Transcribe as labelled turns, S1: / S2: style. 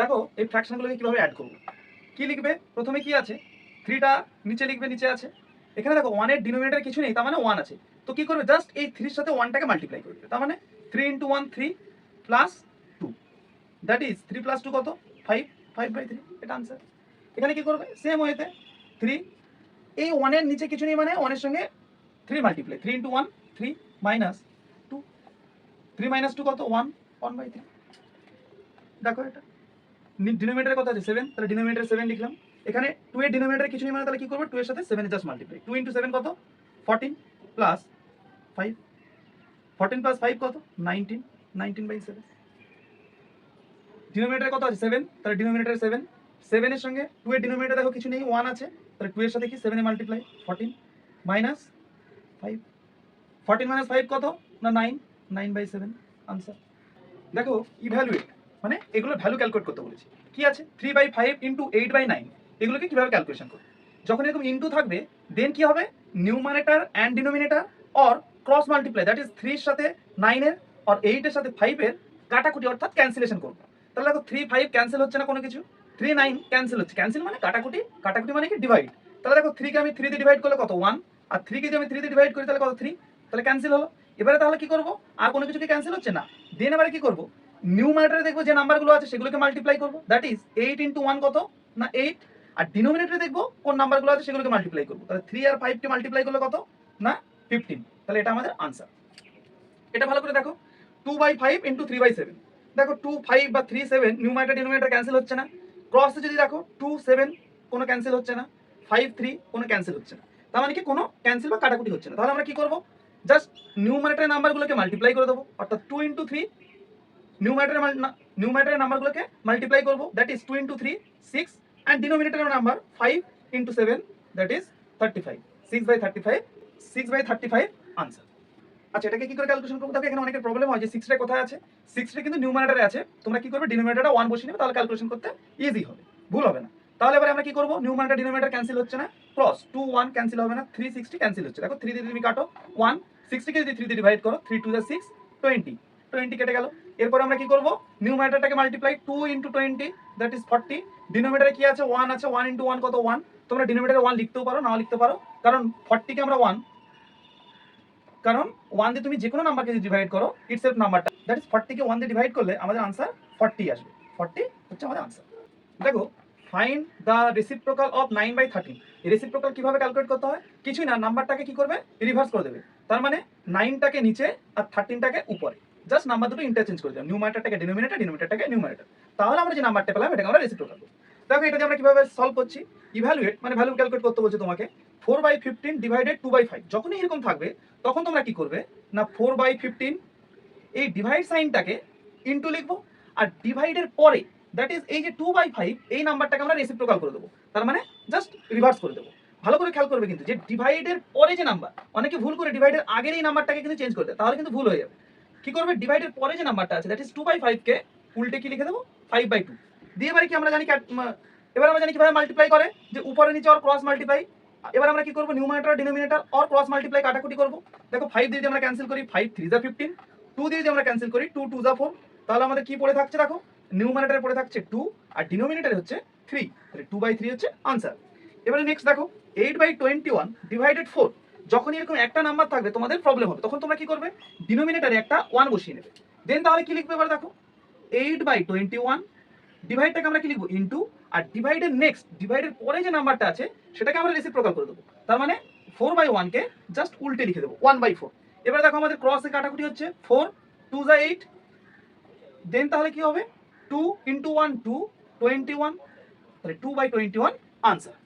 S1: দেখো এই ফ্র্যাকশনগুলোকে কিভাবে অ্যাড করবো। কি লিখবে, প্রথমে কি আছে, 3টা নিচে লিখবে, নিচে আছে। এখানে দেখো 1 এর ডিনোমিনেটর কিছু নেই, তার মানে 1 আছে। তো কি করবে, জাস্ট এই 3 এর সাথে 1টাকে মাল্টিপ্লাই করবে। তার মানে 3 × 1 3 প্লাস 2, দ্যাট ইজ 3 প্লাস 2 কত, 5, 5/3, এটা আনসার। এখানে কি করবে, সেম ওয়েতে 3, এই 1 এর নিচে কিছু নেই মানে 1 এর সঙ্গে 3 মাল্টিপ্লাই, 3 × 1 3 মাইনাস 2, 3 মাইনাস 2 কত, 1, 1/3। দেখো এটা ডিনোমিনেটরে কত আছে 7, তাহলে ডিনোমিনেটরে 7 লিখলাম। এখানে 2 এর ডিনোমিনেটরে কিছু নেই মানে তাহলে কি করব, 2 এর সাথে 7 এর জাস্ট মাল্টিপ্লাই, 2 × 7 কত, 14 প্লাস 5, 14 প্লাস 5 কত, 19, 19/7। ডিনোমিনেটরে কত আছে 7, তাহলে ডিনোমিনেটরে 7, 7 এর সঙ্গে 2 এর ডিনোমিনেটরে দেখো কিছু নেই, 1 আছে, তাহলে 2 এর সাথে কি 7 এ মাল্টিপ্লাই, 14 মাইনাস 5, 14 মাইনাস 5 কত না 9, 9/7 আনসার। দেখো ইভ্যালুয়েট মানে এগুলো ভ্যালু ক্যালকুলেট করতে বলেছি। কি আছে 3/5 × 8/9, এগুলোকে কিভাবে ক্যালকুলেশন করবে। যখন এরকম ইনটু থাকবে দেন কি হবে, numerator and denominator or cross multiply, that is 3 এর সাথে 9 এর আর 8 এর সাথে 5 এর কাটাকুটি অর্থাৎ ক্যান্সেলেশন করবো। তাহলে দেখো 3 5 ক্যান্সেল হচ্ছে না কোনো কিছু, 3 9 ক্যান্সেল হচ্ছে, ক্যান্সেল মানে কাটাকুটি, কাটাকুটি মানে কি ডিভাইড। তাহলে দেখো 3 কে আমি 3 দিয়ে ডিভাইড করলে কত 1, আর 3 কে যদি আমি 3 দিয়ে ডিভাইড করি তাহলে কত 3, তাহলে ক্যান্সেল হলো। এবারে তাহলে কি করব, আর কোনো কিছু কি ক্যান্সেল হচ্ছে না, দেন এবারে কি করব, নিউমারেটরে দেখবো যে নাম্বারগুলো আছে সেগুলোকে মাল্টিপ্লাই করবো, দ্যাট ইজ 8 × 1 কত না 8, আর ডিনোমিনেটরে দেখবো কোন নাম্বারগুলো আছে সেগুলোকে মাল্টিপ্লাই করবো, তাহলে 3 আর 5 কে মাল্টিপ্লাই করলে কত না 15, তাহলে এটা আমাদের আনসার। এটা ভালো করে দেখো 2/5 × 3/7, দেখো 2 5 বা 3 7 নিউমারেটর ডিনোমিনেটর ক্যান্সেল হচ্ছে না। ক্রসে যদি দেখো 2 7 কোনো ক্যান্সেল হচ্ছে না, 5 3 কোনো ক্যান্সেল হচ্ছে না, তার মানে কি কোনো ক্যান্সেল বা কাটাকুটি হচ্ছে না। তাহলে আমরা কি করব, জাস্ট নিউমারেটরের নাম্বারগুলোকে মাল্টিপ্লাই করে দেবো, অর্থাৎ 2 × 3, নিউমারেটরের নাম্বারগুলোকে মাল্টিপ্লাই করবো, দ্যাট ইজ 2 × 3 6, অ্যান্ড ডিনোমিনেটরের নাম্বার 5 × 7, দ্যাট ইজ 35, 6/35, 6/35 আনসার। আচ্ছা এটাকে কি করে ক্যালকুলেশন করবো, দেখো এখানে অনেকের প্রবলেম হয় যে 6টা কোথায় আছে, 6টা কিন্তু নিউমারেটরে আছে, তোমরা কি করবে ডিনোমিনেটরটা 1 বসিয়ে নেবে, তাহলে ক্যালকুলেশন করতে ইজি হবে, ভুল হবে না। তাহলে এবারে আমরা কি করবো, নিউমারেটর ডিনোমিনেটর ক্যান্সেল হচ্ছে না, ক্রস 2 1 ক্যান্সেল হবে না, 3 60 ক্যান্সেল হচ্ছে, দেখো 3 দিয়ে তুমি কাটো 1, 60 কে যদি 3 দিয়ে ডিভাইড করো 3 2 6 20, 20 কেটে গেল। এরপর আমরা কি করবো, নিউমারেটরটাকে মাল্টিপ্লাই 2 × 20, দ্যাট ইজ 40, ডিনোমিনেটরে কি আছে 1 আছে, 1 × 1 কত 1, তোমরা ডিনোমিনেটরে 1 লিখতেও পারো নাও লিখতে পারো, কারণ 40 কে আমরা 1, কারণ 1 দিয়ে তুমি যে কোনো নাম্বারকে যদি ডিভাইড করো ইটসেলফ নাম্বারটা, দ্যাট ইজ 40 কে 1 দিয়ে ডিভাইড করলে আমাদের আনসার 40 আসবে, 40 হচ্ছে আমাদের আনসার। দেখো ফাইন্ড দ্য রেসিপ্রোকাল অফ 9/13, এই রেসিপ্রোকাল কিভাবে ক্যালকুলেট করতে হয়, কিছুই না, নাম্বারটাকে কি করবে রিভার্স করে দেবে, তার মানে 9টাকে নিচে আর 13টাকে উপরে, জাস্ট নাম্বার দুটো ইন্টারচেঞ্জ করে দেবে, নিউমারেটরটাকে ডিনোমিনেটর, ডিনোমিনেটরটাকে নিউমারেটর, তাহলে আমরা যে নাম্বারটা পেলাম এটাকে আমরা রেসিপ্রোকাল করব। দেখো এটা আমরা কিভাবে সলভ করছি, ইভ্যালুয়েট মানে ভ্যালু ক্যালকুলেট করতে বলছে তোমাকে, 4/15 ডিভাইডেড 2/5, যখনই এরকম থাকবে তখন তোমরা কি করবে না 4/15 এই ডিভাইড সাইনটাকে ইনটু লিখবো, আর ডিভাইডের পরে দ্যাট ইজ এই যে 2/5 এই নাম্বারটাকে আমরা রেসিপ্রোকাল করে দেবো, তার মানে জাস্ট রিভার্স করে দেবো। ভালো করে খেয়াল করবে কিন্তু যে ডিভাইডের পরে যে নাম্বার, অনেকে ভুল করে ডিভাইডের আগের এই নাম্বারটাকে কিন্তু চেঞ্জ করে দেয়, তাহলে কিন্তু ভুল হয়ে যাবে। কি করবে, ডিভাইডের পরে যে নাম্বারটা আছে দ্যাট ইজ 2/5 কে উল্টে কি লিখে দেবো 5/2 দিয়ে, এবারে কি আমরা জানি, এবার আমরা জানি কিভাবে মাল্টিপ্লাই করে, যে উপরে নিচে আর ক্রস মাল্টিপ্লাই। এবার আমরা কি করবো, নিউমারেটর ডিনোমিনেটর আর ক্রস মাল্টিপ্লাই কাটাকুটি করবো। দেখো 5 দিয়ে যদি আমরা ক্যান্সেল করি 5 3 15, 2 দিয়ে যদি আমরা ক্যান্সেল করি 2 2 4, তাহলে আমাদের কি পড়ে থাকছে, দেখো নিউমারেটরে পড়ে থাকছে 2 আর ডিনোমিনেটরে হচ্ছে 3, তাহলে 2/3 হচ্ছে আনসার। এবারে নেক্সট দেখো 8/21 ডিভাইডেড 4, যখন এরকম একটা নাম্বার থাকবে তোমাদের প্রবলেম হবে, তখন তোমরা কি করবে, ডিনোমিনেটরে একটা 1 বসিয়ে নেবে, দেন তাহলে কি লিখবে, এবার দেখো 8/21 ডিভাইডটাকে আমরা কি লিখবো ইনটু, আর ডিভাইডের নেক্সট ডিভাইডের পরে যে নাম্বারটা আছে সেটাকে আমরা রেসিপ্রোকাল করে দেবো, তার মানে 4/1 কে জাস্ট উল্টে লিখে দেবো 1/4। এবার দেখো আমাদের ক্রসে কাটাকুটি হচ্ছে 4 2 8, দেন তাহলে কি হবে 2 × 1 2, 21, তাহলে 2/21 আনসার।